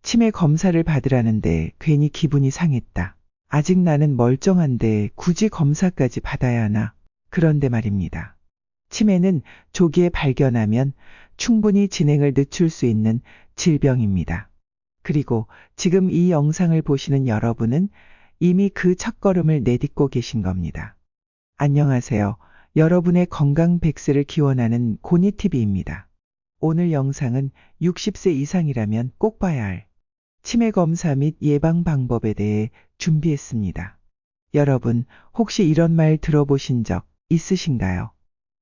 치매 검사를 받으라는데 괜히 기분이 상했다. 아직 나는 멀쩡한데 굳이 검사까지 받아야 하나? 그런데 말입니다. 치매는 조기에 발견하면 충분히 진행을 늦출 수 있는 질병입니다. 그리고 지금 이 영상을 보시는 여러분은 이미 그 첫걸음을 내딛고 계신 겁니다. 안녕하세요. 여러분의 건강 100세를 기원하는 고니TV입니다. 오늘 영상은 60세 이상이라면 꼭 봐야 할 치매 검사 및 예방 방법에 대해 준비했습니다. 여러분, 혹시 이런 말 들어보신 적 있으신가요?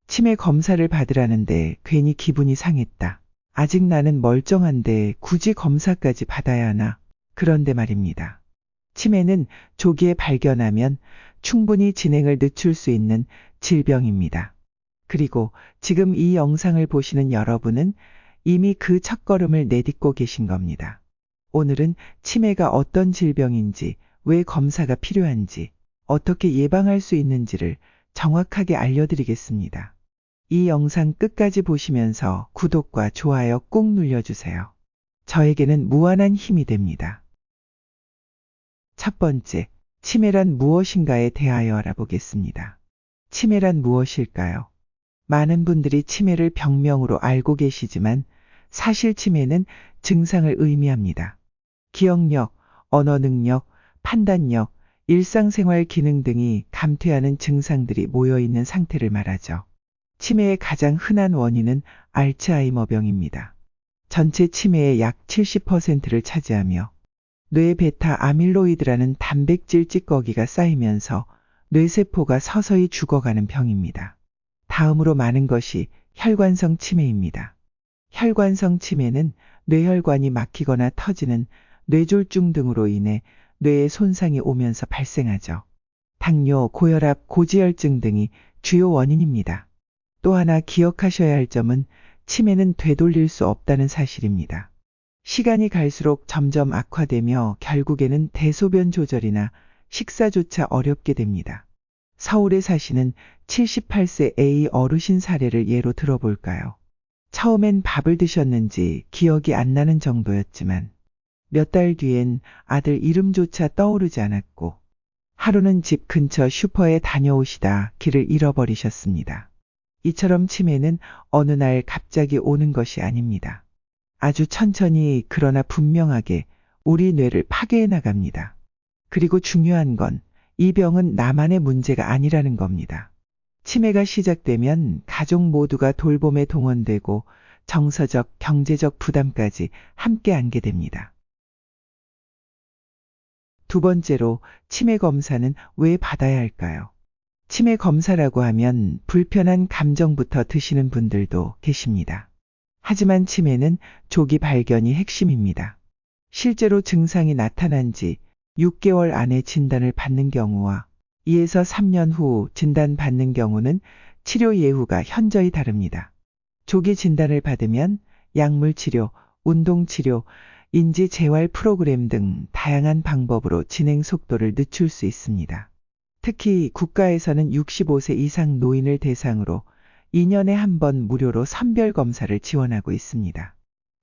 치매 검사를 받으라는데 괜히 기분이 상했다. 아직 나는 멀쩡한데 굳이 검사까지 받아야 하나? 그런데 말입니다. 치매는 조기에 발견하면 충분히 진행을 늦출 수 있는 질병입니다. 그리고 지금 이 영상을 보시는 여러분은 이미 그 첫걸음을 내딛고 계신 겁니다. 오늘은 치매가 어떤 질병인지, 왜 검사가 필요한지, 어떻게 예방할 수 있는지를 정확하게 알려드리겠습니다. 이 영상 끝까지 보시면서 구독과 좋아요 꼭 눌러주세요. 저에게는 무한한 힘이 됩니다. 첫 번째, 치매란 무엇인가에 대하여 알아보겠습니다. 치매란 무엇일까요? 많은 분들이 치매를 병명으로 알고 계시지만 사실 치매는 증상을 의미합니다. 기억력, 언어 능력, 판단력, 일상생활 기능 등이 감퇴하는 증상들이 모여있는 상태를 말하죠. 치매의 가장 흔한 원인은 알츠하이머병입니다. 전체 치매의 약 70%를 차지하며 뇌 베타 아밀로이드라는 단백질 찌꺼기가 쌓이면서 뇌세포가 서서히 죽어가는 병입니다. 다음으로 많은 것이 혈관성 치매입니다. 혈관성 치매는 뇌혈관이 막히거나 터지는 뇌졸중 등으로 인해 뇌에 손상이 오면서 발생하죠. 당뇨, 고혈압, 고지혈증 등이 주요 원인입니다. 또 하나 기억하셔야 할 점은 치매는 되돌릴 수 없다는 사실입니다. 시간이 갈수록 점점 악화되며 결국에는 대소변 조절이나 식사조차 어렵게 됩니다. 서울에 사시는 78세 A 어르신 사례를 예로 들어볼까요? 처음엔 밥을 드셨는지 기억이 안 나는 정도였지만 몇 달 뒤엔 아들 이름조차 떠오르지 않았고 하루는 집 근처 슈퍼에 다녀오시다 길을 잃어버리셨습니다. 이처럼 치매는 어느 날 갑자기 오는 것이 아닙니다. 아주 천천히 그러나 분명하게 우리 뇌를 파괴해 나갑니다. 그리고 중요한 건 이 병은 나만의 문제가 아니라는 겁니다. 치매가 시작되면 가족 모두가 돌봄에 동원되고 정서적, 경제적 부담까지 함께 안게 됩니다. 두 번째로 치매 검사는 왜 받아야 할까요? 치매 검사라고 하면 불편한 감정부터 드시는 분들도 계십니다. 하지만 치매는 조기 발견이 핵심입니다. 실제로 증상이 나타난 지 6개월 안에 진단을 받는 경우와 2에서 3년 후 진단받는 경우는 치료 예후가 현저히 다릅니다. 조기 진단을 받으면 약물치료, 운동치료, 인지재활 프로그램 등 다양한 방법으로 진행 속도를 늦출 수 있습니다. 특히 국가에서는 65세 이상 노인을 대상으로 2년에 한 번 무료로 선별검사를 지원하고 있습니다.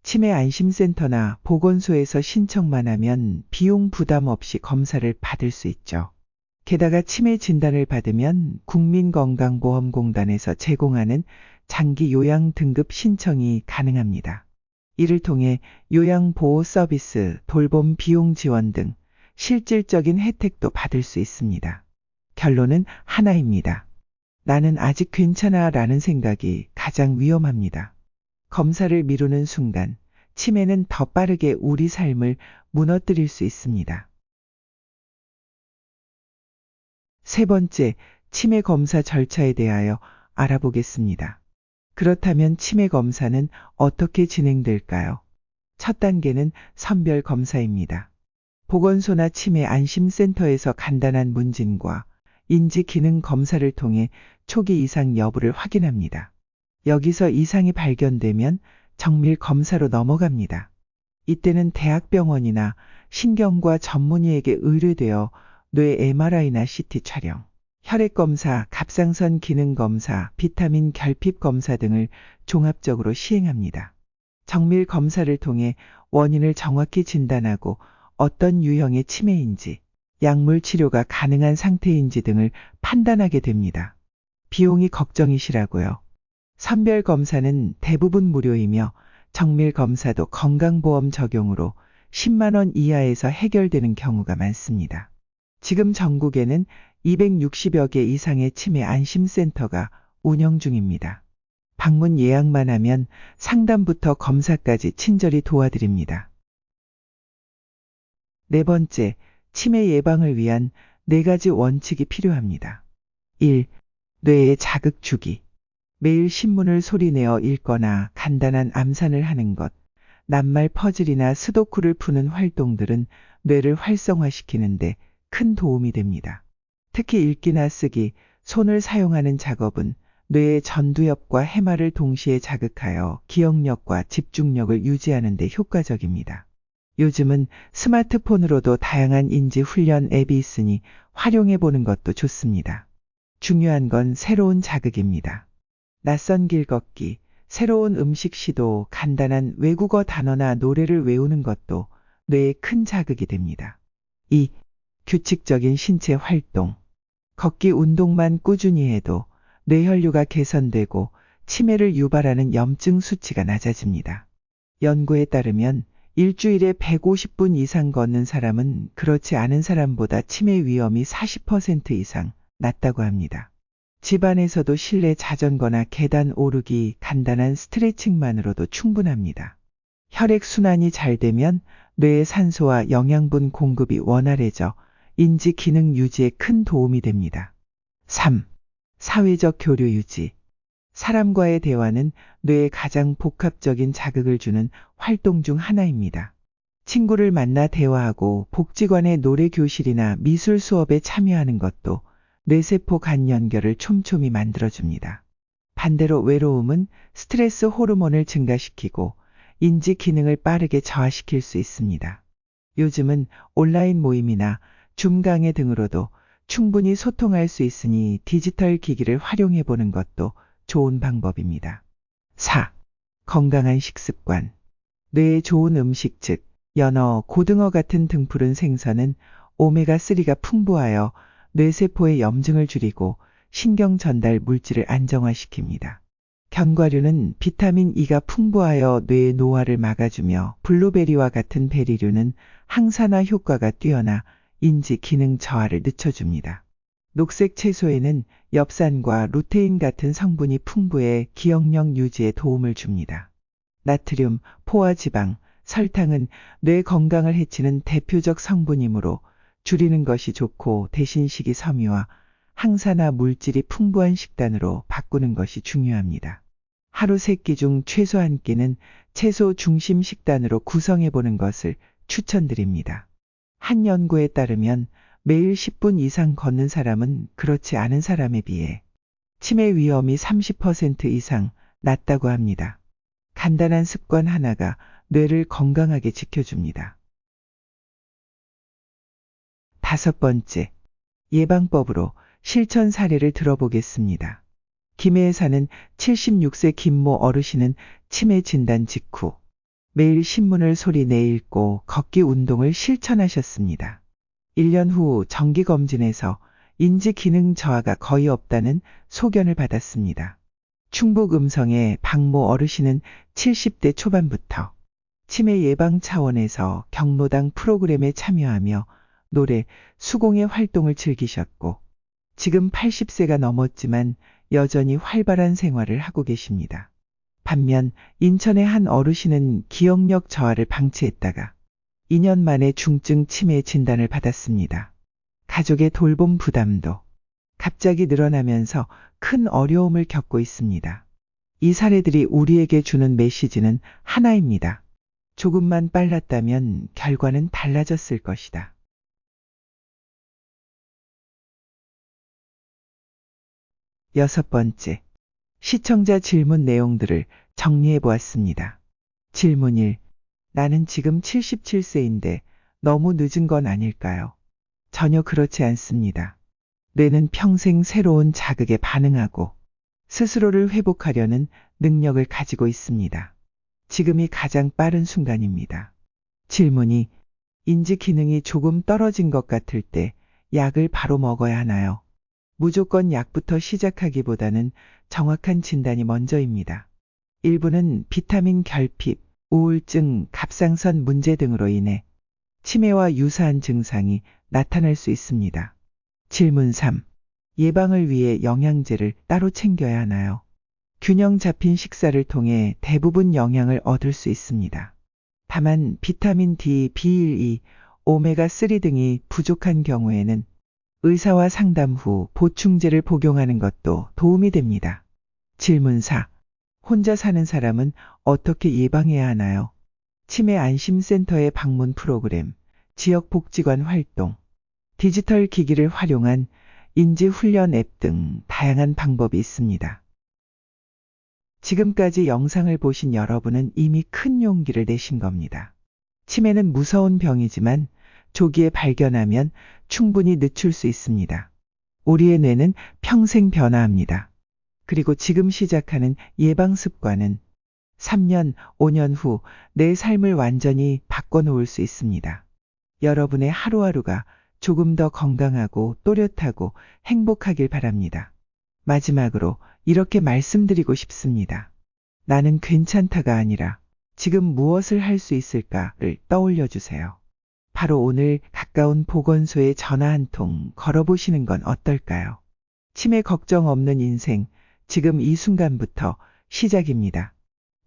치매 안심센터나 보건소에서 신청만 하면 비용 부담 없이 검사를 받을 수 있죠. 게다가 치매 진단을 받으면 국민건강보험공단에서 제공하는 장기 요양 등급 신청이 가능합니다. 이를 통해 요양보호 서비스, 돌봄 비용 지원 등 실질적인 혜택도 받을 수 있습니다. 결론은 하나입니다. 나는 아직 괜찮아 라는 생각이 가장 위험합니다. 검사를 미루는 순간 치매는 더 빠르게 우리 삶을 무너뜨릴 수 있습니다. 세 번째, 치매 검사 절차에 대하여 알아보겠습니다. 그렇다면 치매 검사는 어떻게 진행될까요? 첫 단계는 선별 검사입니다. 보건소나 치매 안심센터에서 간단한 문진과 인지기능 검사를 통해 초기 이상 여부를 확인합니다. 여기서 이상이 발견되면 정밀 검사로 넘어갑니다. 이때는 대학병원이나 신경과 전문의에게 의뢰되어 뇌 MRI나 CT 촬영, 혈액검사, 갑상선 기능검사, 비타민 결핍 검사 등을 종합적으로 시행합니다. 정밀 검사를 통해 원인을 정확히 진단하고 어떤 유형의 치매인지, 약물 치료가 가능한 상태인지 등을 판단하게 됩니다. 비용이 걱정이시라고요. 선별 검사는 대부분 무료이며 정밀 검사도 건강보험 적용으로 10만 원 이하에서 해결되는 경우가 많습니다. 지금 전국에는 260여 개 이상의 치매 안심센터가 운영 중입니다. 방문 예약만 하면 상담부터 검사까지 친절히 도와드립니다. 네 번째, 치매 예방을 위한 4가지 원칙이 필요합니다. 1. 뇌에 자극 주기. 매일 신문을 소리내어 읽거나 간단한 암산을 하는 것, 낱말 퍼즐이나 스도쿠를 푸는 활동들은 뇌를 활성화시키는데 큰 도움이 됩니다. 특히 읽기나 쓰기, 손을 사용하는 작업은 뇌의 전두엽과 해마를 동시에 자극하여 기억력과 집중력을 유지하는 데 효과적입니다. 요즘은 스마트폰으로도 다양한 인지 훈련 앱이 있으니 활용해 보는 것도 좋습니다. 중요한 건 새로운 자극입니다. 낯선 길 걷기, 새로운 음식 시도, 간단한 외국어 단어나 노래를 외우는 것도 뇌에 큰 자극이 됩니다. 2. 규칙적인 신체 활동. 걷기 운동만 꾸준히 해도 뇌혈류가 개선되고 치매를 유발하는 염증 수치가 낮아집니다. 연구에 따르면 일주일에 150분 이상 걷는 사람은 그렇지 않은 사람보다 치매 위험이 40% 이상 낮다고 합니다. 집안에서도 실내 자전거나 계단 오르기, 간단한 스트레칭만으로도 충분합니다. 혈액순환이 잘 되면 뇌의 산소와 영양분 공급이 원활해져 인지 기능 유지에 큰 도움이 됩니다. 3. 사회적 교류 유지. 사람과의 대화는 뇌에 가장 복합적인 자극을 주는 활동 중 하나입니다. 친구를 만나 대화하고 복지관의 노래 교실이나 미술 수업에 참여하는 것도 뇌세포 간 연결을 촘촘히 만들어줍니다. 반대로 외로움은 스트레스 호르몬을 증가시키고 인지 기능을 빠르게 저하시킬 수 있습니다. 요즘은 온라인 모임이나 줌 강의 등으로도 충분히 소통할 수 있으니 디지털 기기를 활용해 보는 것도 좋은 방법입니다. 4. 건강한 식습관. 뇌에 좋은 음식 즉 연어, 고등어 같은 등푸른 생선은 오메가3가 풍부하여 뇌세포의 염증을 줄이고 신경 전달 물질을 안정화시킵니다. 견과류는 비타민 E가 풍부하여 뇌의 노화를 막아주며 블루베리와 같은 베리류는 항산화 효과가 뛰어나 인지 기능 저하를 늦춰줍니다. 녹색 채소에는 엽산과 루테인 같은 성분이 풍부해 기억력 유지에 도움을 줍니다. 나트륨, 포화지방, 설탕은 뇌 건강을 해치는 대표적 성분이므로 줄이는 것이 좋고 대신 식이섬유와 항산화 물질이 풍부한 식단으로 바꾸는 것이 중요합니다. 하루 3끼 중 최소 1끼는 채소 중심 식단으로 구성해 보는 것을 추천드립니다. 한 연구에 따르면 매일 10분 이상 걷는 사람은 그렇지 않은 사람에 비해 치매 위험이 30% 이상 낮다고 합니다. 간단한 습관 하나가 뇌를 건강하게 지켜줍니다. 5번째, 예방법으로 실천 사례를 들어보겠습니다. 김해에 사는 76세 김모 어르신은 치매 진단 직후 매일 신문을 소리내 읽고 걷기 운동을 실천하셨습니다. 1년 후 정기검진에서 인지 기능 저하가 거의 없다는 소견을 받았습니다. 충북 음성의 박모 어르신은 70대 초반부터 치매 예방 차원에서 경로당 프로그램에 참여하며 노래, 수공예 활동을 즐기셨고 지금 80세가 넘었지만 여전히 활발한 생활을 하고 계십니다. 반면 인천의 한 어르신은 기억력 저하를 방치했다가 2년 만에 중증 치매 진단을 받았습니다. 가족의 돌봄 부담도 갑자기 늘어나면서 큰 어려움을 겪고 있습니다. 이 사례들이 우리에게 주는 메시지는 하나입니다. 조금만 빨랐다면 결과는 달라졌을 것이다. 6번째, 시청자 질문 내용들을 정리해 보았습니다. 질문 1. 나는 지금 77세인데 너무 늦은 건 아닐까요? 전혀 그렇지 않습니다. 뇌는 평생 새로운 자극에 반응하고 스스로를 회복하려는 능력을 가지고 있습니다. 지금이 가장 빠른 순간입니다. 질문이 인지 기능이 조금 떨어진 것 같을 때 약을 바로 먹어야 하나요? 무조건 약부터 시작하기보다는 정확한 진단이 먼저입니다. 일부는 비타민 결핍, 우울증, 갑상선 문제 등으로 인해 치매와 유사한 증상이 나타날 수 있습니다. 질문 3. 예방을 위해 영양제를 따로 챙겨야 하나요? 균형 잡힌 식사를 통해 대부분 영양을 얻을 수 있습니다. 다만 비타민 D, B12, 오메가3 등이 부족한 경우에는 의사와 상담 후 보충제를 복용하는 것도 도움이 됩니다. 질문 4. 혼자 사는 사람은 어떻게 예방해야 하나요? 치매 안심센터의 방문 프로그램, 지역복지관 활동, 디지털 기기를 활용한 인지훈련 앱 등 다양한 방법이 있습니다. 지금까지 영상을 보신 여러분은 이미 큰 용기를 내신 겁니다. 치매는 무서운 병이지만 조기에 발견하면 충분히 늦출 수 있습니다. 우리의 뇌는 평생 변화합니다. 그리고 지금 시작하는 예방 습관은 3년, 5년 후 내 삶을 완전히 바꿔놓을 수 있습니다. 여러분의 하루하루가 조금 더 건강하고 또렷하고 행복하길 바랍니다. 마지막으로 이렇게 말씀드리고 싶습니다. 나는 괜찮다가 아니라 지금 무엇을 할 수 있을까를 떠올려 주세요. 바로 오늘 가까운 보건소에 전화 한 통 걸어보시는 건 어떨까요? 치매 걱정 없는 인생, 지금 이 순간부터 시작입니다.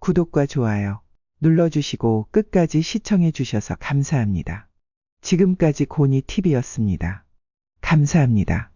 구독과 좋아요 눌러주시고 끝까지 시청해 주셔서 감사합니다. 지금까지 고니TV였습니다. 감사합니다.